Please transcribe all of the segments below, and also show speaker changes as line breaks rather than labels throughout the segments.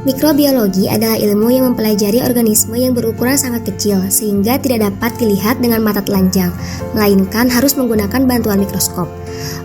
Mikrobiologi adalah ilmu yang mempelajari organisme yang berukuran sangat kecil sehingga tidak dapat dilihat dengan mata telanjang, melainkan harus menggunakan bantuan mikroskop.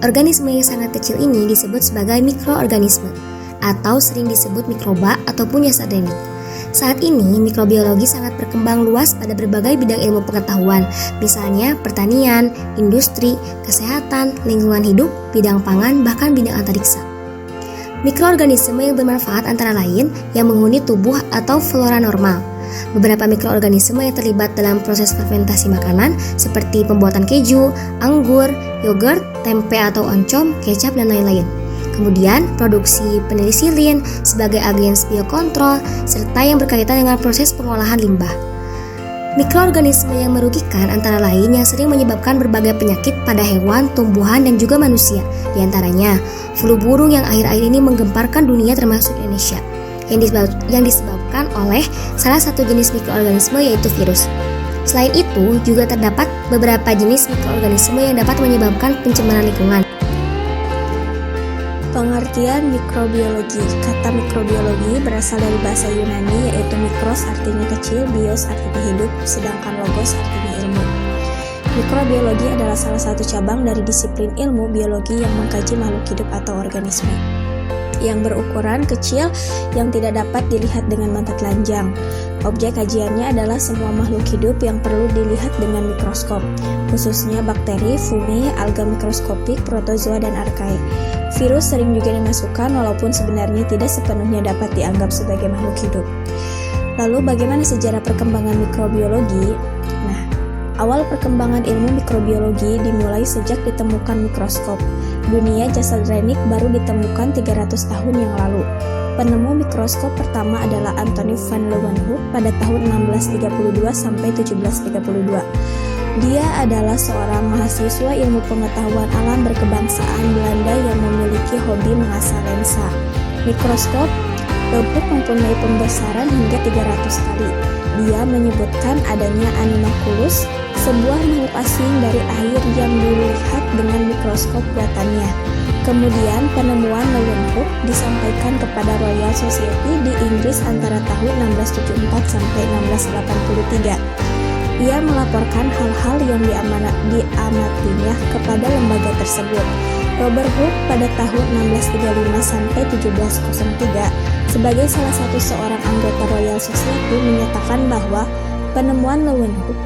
Organisme yang sangat kecil ini disebut sebagai mikroorganisme, atau sering disebut mikroba ataupun Yasadenic. Saat ini, mikrobiologi sangat berkembang luas pada berbagai bidang ilmu pengetahuan, misalnya pertanian, industri, kesehatan, lingkungan hidup, bidang pangan, bahkan bidang antariksa. Mikroorganisme yang bermanfaat antara lain yang menghuni tubuh atau flora normal. Beberapa mikroorganisme yang terlibat dalam proses fermentasi makanan seperti pembuatan keju, anggur, yogurt, tempe atau oncom, kecap, dan lain-lain. Kemudian, produksi penisilin sebagai agens biokontrol, serta yang berkaitan dengan proses pengolahan limbah. Mikroorganisme yang merugikan antara lain yang sering menyebabkan berbagai penyakit pada hewan, tumbuhan, dan juga manusia. Di antaranya, flu burung yang akhir-akhir ini menggemparkan dunia termasuk Indonesia, yang disebabkan oleh salah satu jenis mikroorganisme yaitu virus. Selain itu, juga terdapat beberapa jenis mikroorganisme yang dapat menyebabkan pencemaran lingkungan.
Pengertian mikrobiologi. Kata mikrobiologi berasal dari bahasa Yunani yaitu mikros artinya kecil, bios artinya hidup, sedangkan logos artinya ilmu. Mikrobiologi adalah salah satu cabang dari disiplin ilmu biologi yang mengkaji makhluk hidup atau organisme yang berukuran kecil yang tidak dapat dilihat dengan mata telanjang. Objek kajiannya adalah semua makhluk hidup yang perlu dilihat dengan mikroskop, khususnya bakteri, fungi, alga mikroskopik, protozoa, dan archaea. Virus sering juga dimasukkan walaupun sebenarnya tidak sepenuhnya dapat dianggap sebagai makhluk hidup. Lalu bagaimana sejarah perkembangan mikrobiologi? Nah, awal perkembangan ilmu mikrobiologi dimulai sejak ditemukan mikroskop. Dunia Yasadenic baru ditemukan 300 tahun yang lalu. Penemu mikroskop pertama adalah Anthony van Leeuwenhoek pada tahun 1632 sampai 1732. Dia adalah seorang mahasiswa ilmu pengetahuan alam berkebangsaan Belanda yang memiliki hobi mengasah lensa. Mikroskop Leeuwenhoek mempunyai pembesaran hingga 300 kali. Dia menyebutkan adanya animalculus, sebuah makhluk asing dari air yang dilihat dengan mikroskop buatannya. Kemudian penemuan Leeuwenhoek disampaikan kepada Royal Society di Inggris antara tahun 1674 sampai 1683. Ia melaporkan hal-hal yang diamatinya kepada lembaga tersebut. Robert Hooke pada tahun 1635 sampai 1703 sebagai salah satu seorang anggota Royal Society menyatakan bahwa penemuan Leeuwenhoek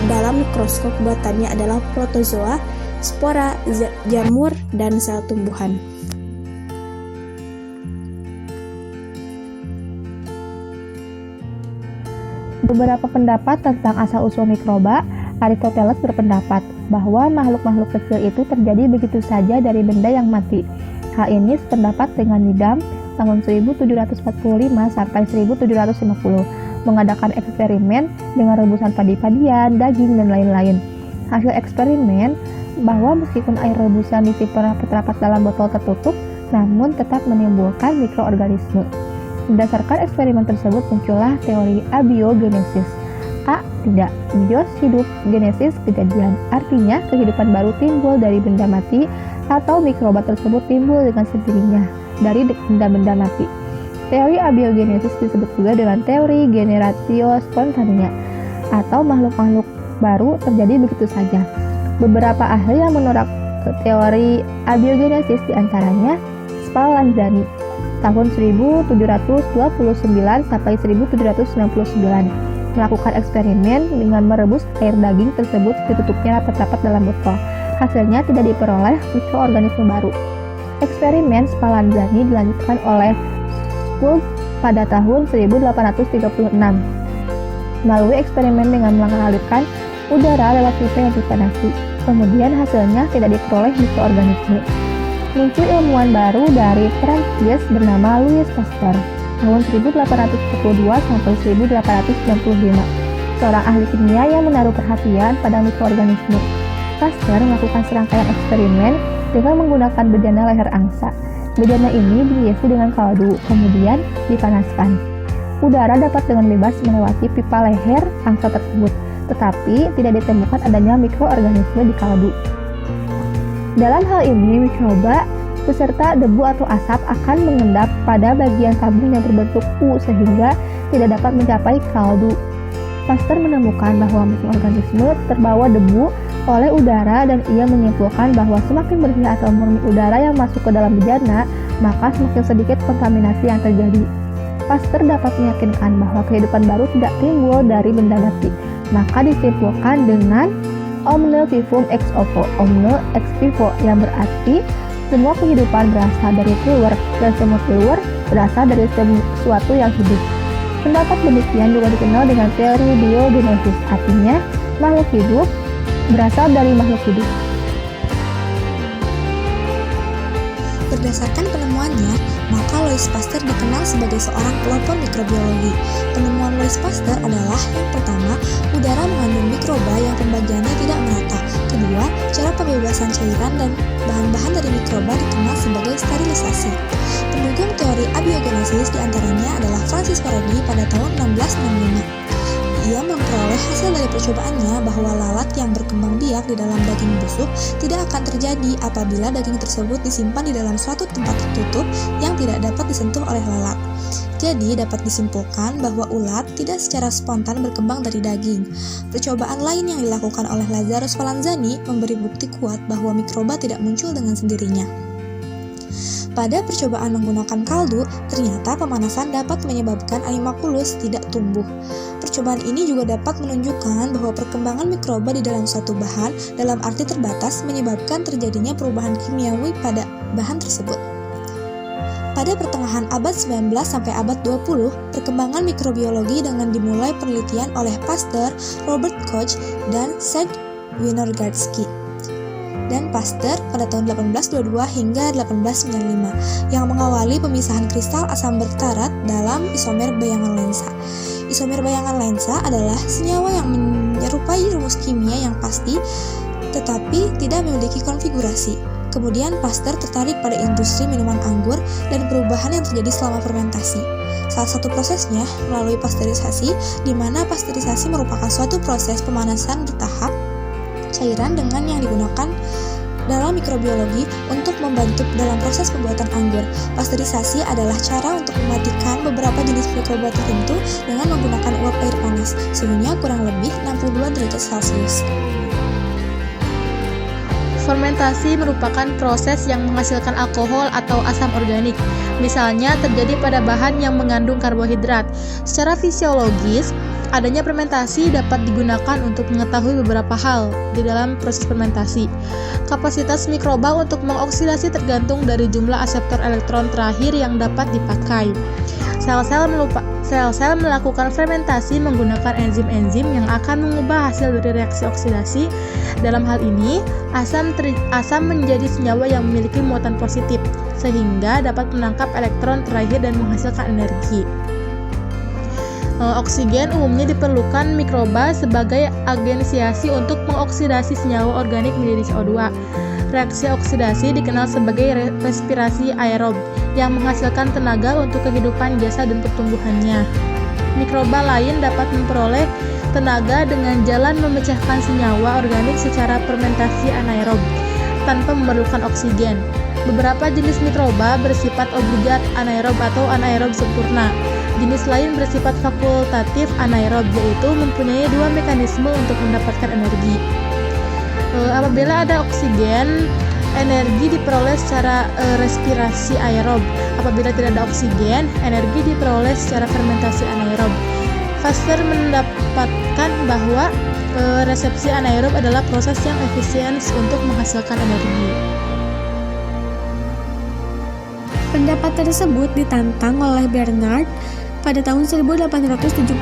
dalam mikroskop buatannya adalah protozoa, spora, jamur, dan sel tumbuhan.
Beberapa pendapat tentang asal-usul mikroba. Aristoteles berpendapat bahwa makhluk-makhluk kecil itu terjadi begitu saja dari benda yang mati. Hal ini sependapat dengan Needham tahun 1745 sampai 1750, mengadakan eksperimen dengan rebusan padi-padian, daging, dan lain-lain. Hasil eksperimen bahwa meskipun air rebusan disimpan rapat-rapat dalam botol tertutup, namun tetap menimbulkan mikroorganisme. Berdasarkan eksperimen tersebut muncullah teori abiogenesis. A. Tidak. Bios hidup, genesis kejadian. Artinya kehidupan baru timbul dari benda mati atau mikroba tersebut timbul dengan sendirinya dari benda-benda mati. Teori abiogenesis disebut juga dengan teori generatio spontanea atau makhluk-makhluk baru terjadi begitu saja. Beberapa ahli yang menolak teori abiogenesis diantaranya Spallanzani tahun 1729 sampai 1799 melakukan eksperimen dengan merebus air daging tersebut ditutupnya rapat-rapat dalam botol. Hasilnya tidak diperoleh mikroorganisme baru. Eksperimen Spallanzani dilanjutkan oleh Schultz pada tahun 1836 melalui eksperimen dengan mengalirkan udara lewat pipa yang dipanasi. Kemudian hasilnya tidak diperoleh mikroorganisme. Muncul ilmuwan baru dari Prancis bernama Louis Pasteur tahun 1842 sampai 1895, seorang ahli kimia yang menaruh perhatian pada mikroorganisme. Pasteur melakukan serangkaian eksperimen dengan menggunakan bejana leher angsa. Bejana ini dihiasi dengan kaldu, kemudian dipanaskan. Udara dapat dengan bebas melewati pipa leher angsa tersebut, tetapi tidak ditemukan adanya mikroorganisme di kaldu. Dalam hal ini, mikroba beserta debu atau asap akan mengendap pada bagian tabung yang berbentuk U sehingga tidak dapat mencapai kaldu. Pasteur menemukan bahwa mikroorganisme terbawa debu oleh udara dan ia menyimpulkan bahwa semakin bersih atau murni udara yang masuk ke dalam bejana, maka semakin sedikit kontaminasi yang terjadi. Pasteur dapat meyakinkan bahwa kehidupan baru tidak timbul dari benda mati, maka disimpulkan dengan omne vivum ex ovo, omne ex vivo, yang berarti semua kehidupan berasal dari keluar dan semua keluar berasal dari sesuatu yang hidup. Pendapat demikian juga dikenal dengan teori biogenesis, artinya makhluk hidup berasal dari makhluk hidup.
Berdasarkan penemuannya, maka Louis Pasteur dikenal sebagai seorang pelopor mikrobiologi. Penemuan Louis Pasteur adalah yang pertama, udara mengandung mikroba yang pembagiannya tidak merata. Kedua, cara pembebasan cairan dan bahan-bahan dari mikroba dikenal sebagai sterilisasi. Pendukung teori abiogenesis diantaranya adalah Francis Faraday pada tahun 1665. Ia memperoleh hasil dari percobaannya bahwa lalat yang berkembang biak di dalam daging busuk tidak akan terjadi apabila daging tersebut disimpan di dalam suatu tempat tertutup yang tidak dapat disentuh oleh lalat. Jadi dapat disimpulkan bahwa ulat tidak secara spontan berkembang dari daging. Percobaan lain yang dilakukan oleh Lazarus Spallanzani memberi bukti kuat bahwa mikroba tidak muncul dengan sendirinya. Pada percobaan menggunakan kaldu, ternyata pemanasan dapat menyebabkan animalculus tidak tumbuh. Percobaan ini juga dapat menunjukkan bahwa perkembangan mikroba di dalam suatu bahan dalam arti terbatas menyebabkan terjadinya perubahan kimiawi pada bahan tersebut. Pada pertengahan abad 19 sampai abad 20, perkembangan mikrobiologi dengan dimulai penelitian oleh Pasteur, Robert Koch, dan Serge Winogradsky. Dan Pasteur pada tahun 1822 hingga 1895 yang mengawali pemisahan kristal asam bertarat dalam isomer bayangan lensa. Isomer bayangan lensa adalah senyawa yang menyerupai rumus kimia yang pasti tetapi tidak memiliki konfigurasi. Kemudian Pasteur tertarik pada industri minuman anggur dan perubahan yang terjadi selama fermentasi. Salah satu prosesnya melalui pasteurisasi, di mana pasteurisasi merupakan suatu proses pemanasan bertahap cairan dengan yang digunakan dalam mikrobiologi untuk membantu dalam proses pembuatan anggur. Pasteurisasi adalah cara untuk mematikan beberapa jenis mikroba tertentu dengan menggunakan uap air panas, suhunya kurang lebih 62 derajat Celcius.
Fermentasi merupakan proses yang menghasilkan alkohol atau asam organik. Misalnya terjadi pada bahan yang mengandung karbohidrat. Secara fisiologis, adanya fermentasi dapat digunakan untuk mengetahui beberapa hal di dalam proses fermentasi. Kapasitas mikroba untuk mengoksidasi tergantung dari jumlah aseptor elektron terakhir yang dapat dipakai. Sel-sel melakukan fermentasi menggunakan enzim-enzim yang akan mengubah hasil dari reaksi oksidasi. Dalam hal ini, asam menjadi senyawa yang memiliki muatan positif, sehingga dapat menangkap elektron terakhir dan menghasilkan energi. Oksigen umumnya diperlukan mikroba sebagai agensiasi untuk mengoksidasi senyawa organik menjadi CO2. Reaksi oksidasi dikenal sebagai respirasi aerob yang menghasilkan tenaga untuk kehidupan jasad dan pertumbuhannya. Mikroba lain dapat memperoleh tenaga dengan jalan memecahkan senyawa organik secara fermentasi anaerob tanpa memerlukan oksigen. Beberapa jenis mikroba bersifat obligat anaerob atau anaerob sempurna. Jenis lain bersifat fakultatif anaerob, yaitu mempunyai dua mekanisme untuk mendapatkan energi. Apabila ada oksigen, energi diperoleh secara respirasi aerob. Apabila tidak ada oksigen, energi diperoleh secara fermentasi anaerob. Pasteur mendapatkan bahwa resepsi anaerob adalah proses yang efisien untuk menghasilkan energi.
Pendapat tersebut ditantang oleh Bernard pada tahun 1875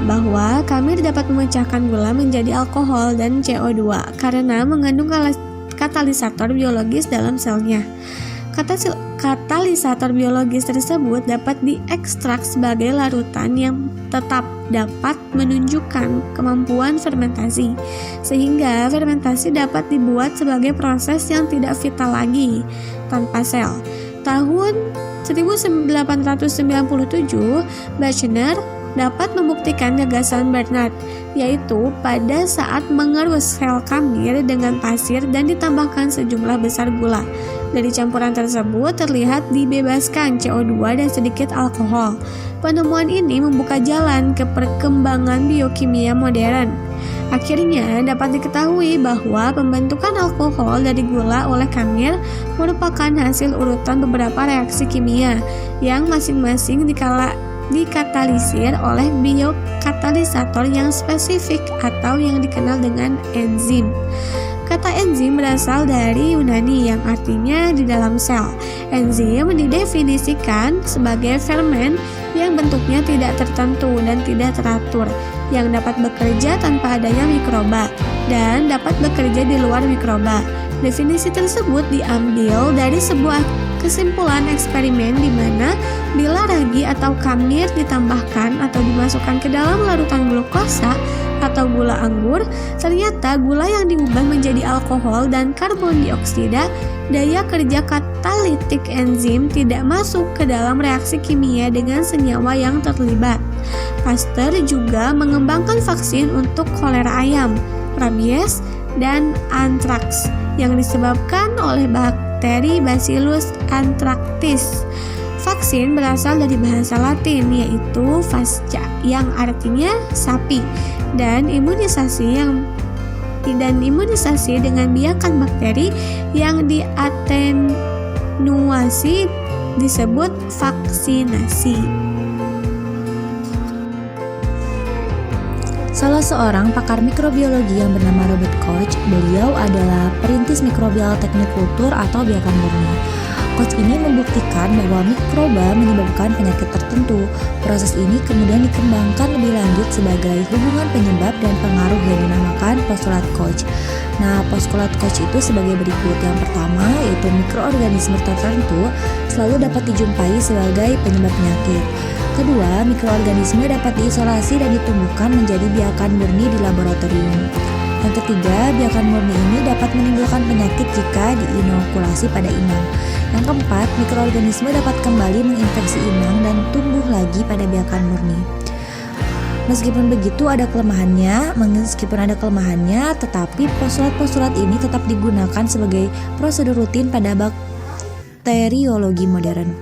bahwa kami dapat memecahkan gula menjadi alkohol dan CO2 karena mengandung katalisator biologis dalam selnya. Katalisator biologis tersebut dapat diekstrak sebagai larutan yang tetap dapat menunjukkan kemampuan fermentasi, sehingga fermentasi dapat dibuat sebagai proses yang tidak vital lagi tanpa sel. Tahun 1897, Buchner dapat membuktikan gagasan Bernard, yaitu pada saat mengerus sel kamir dengan pasir dan ditambahkan sejumlah besar gula. Dari campuran tersebut terlihat dibebaskan CO2 dan sedikit alkohol. Penemuan ini membuka jalan ke perkembangan biokimia modern. Akhirnya dapat diketahui bahwa pembentukan alkohol dari gula oleh Camille merupakan hasil urutan beberapa reaksi kimia yang masing-masing dikatalisir oleh biokatalisator yang spesifik atau yang dikenal dengan enzim. Kata enzim berasal dari Yunani yang artinya di dalam sel. Enzim didefinisikan sebagai fermen yang bentuknya tidak tertentu dan tidak teratur, yang dapat bekerja tanpa adanya mikroba dan dapat bekerja di luar mikroba. Definisi tersebut diambil dari sebuah kesimpulan eksperimen di mana bila ragi atau khamir ditambahkan atau dimasukkan ke dalam larutan glukosa atau gula anggur, ternyata gula yang diubah menjadi alkohol dan karbon dioksida, daya kerja katalitik enzim tidak masuk ke dalam reaksi kimia dengan senyawa yang terlibat. Pasteur juga mengembangkan vaksin untuk kolera ayam, rabies, dan antraks yang disebabkan oleh bakteri Bacillus anthracis. Vaksin berasal dari bahasa Latin yaitu vasca yang artinya sapi, dan imunisasi dengan biakan bakteri yang diatenuasi disebut vaksinasi.
Salah seorang pakar mikrobiologi yang bernama Robert Koch, beliau adalah perintis mikrobial teknik kultur atau biakan murni. Koch ini membuktikan bahwa mikroba menyebabkan penyakit tertentu. Proses ini kemudian dikembangkan lebih lanjut sebagai hubungan penyebab dan pengaruh yang dinamakan postulat Koch. Nah, postulat Koch itu sebagai berikut. Yang pertama yaitu mikroorganisme tertentu selalu dapat dijumpai sebagai penyebab penyakit. Kedua, mikroorganisme dapat diisolasi dan ditumbuhkan menjadi biakan murni di laboratorium. Yang ketiga, biakan murni ini dapat menimbulkan penyakit jika diinokulasi pada inang. Yang keempat, mikroorganisme dapat kembali menginfeksi inang dan tumbuh lagi pada biakan murni. Meskipun ada kelemahannya, tetapi postulat-postulat ini tetap digunakan sebagai prosedur rutin pada bakteriologi modern.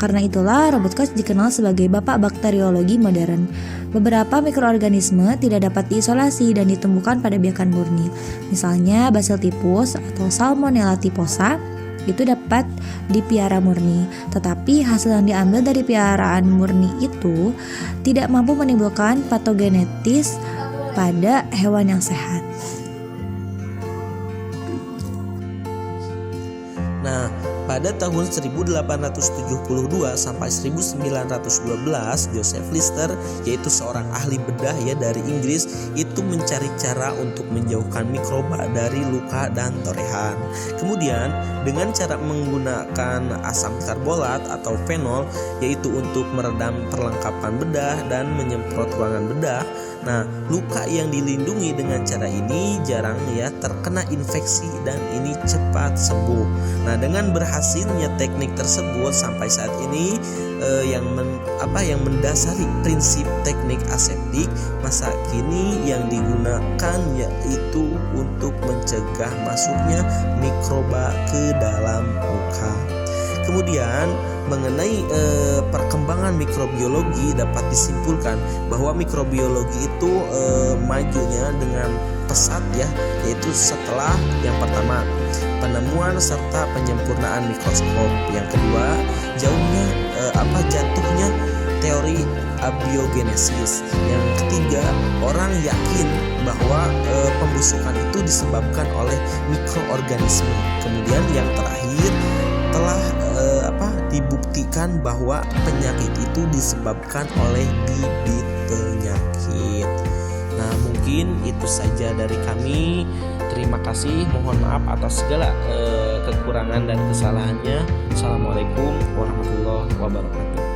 Karena itulah Robert Koch dikenal sebagai bapak bakteriologi modern. Beberapa mikroorganisme tidak dapat diisolasi dan ditumbuhkan pada biakan murni. Misalnya Bacillus typhus atau Salmonella typhosa itu dapat dipiara murni, tetapi hasil yang diambil dari piaraan murni itu tidak mampu menimbulkan patogenetis pada hewan yang sehat.
Nah, pada tahun 1872 sampai 1912, Joseph Lister, yaitu seorang ahli bedah dari Inggris, itu mencari cara untuk menjauhkan mikroba dari luka dan torehan. Kemudian dengan cara menggunakan asam karbolat atau fenol, yaitu untuk meredam perlengkapan bedah dan menyemprot ruangan bedah. Nah, luka yang dilindungi dengan cara ini jarang terkena infeksi dan ini cepat sembuh. Nah, dengan berhasilnya teknik tersebut sampai saat ini yang mendasari prinsip teknik aseptik masa kini yang digunakan yaitu untuk mencegah masuknya mikroba ke dalam luka. Kemudian mengenai perkembangan mikrobiologi dapat disimpulkan bahwa mikrobiologi itu majunya dengan pesat yaitu setelah yang pertama penemuan serta penyempurnaan mikroskop, yang kedua jatuhnya teori abiogenesis, yang ketiga orang yakin bahwa pembusukan itu disebabkan oleh mikroorganisme, kemudian yang terakhir telah dibuktikan bahwa penyakit itu disebabkan oleh bibit penyakit. Nah, mungkin itu saja dari kami. Terima kasih, mohon maaf atas segala kekurangan dan kesalahannya. Assalamualaikum warahmatullahi wabarakatuh.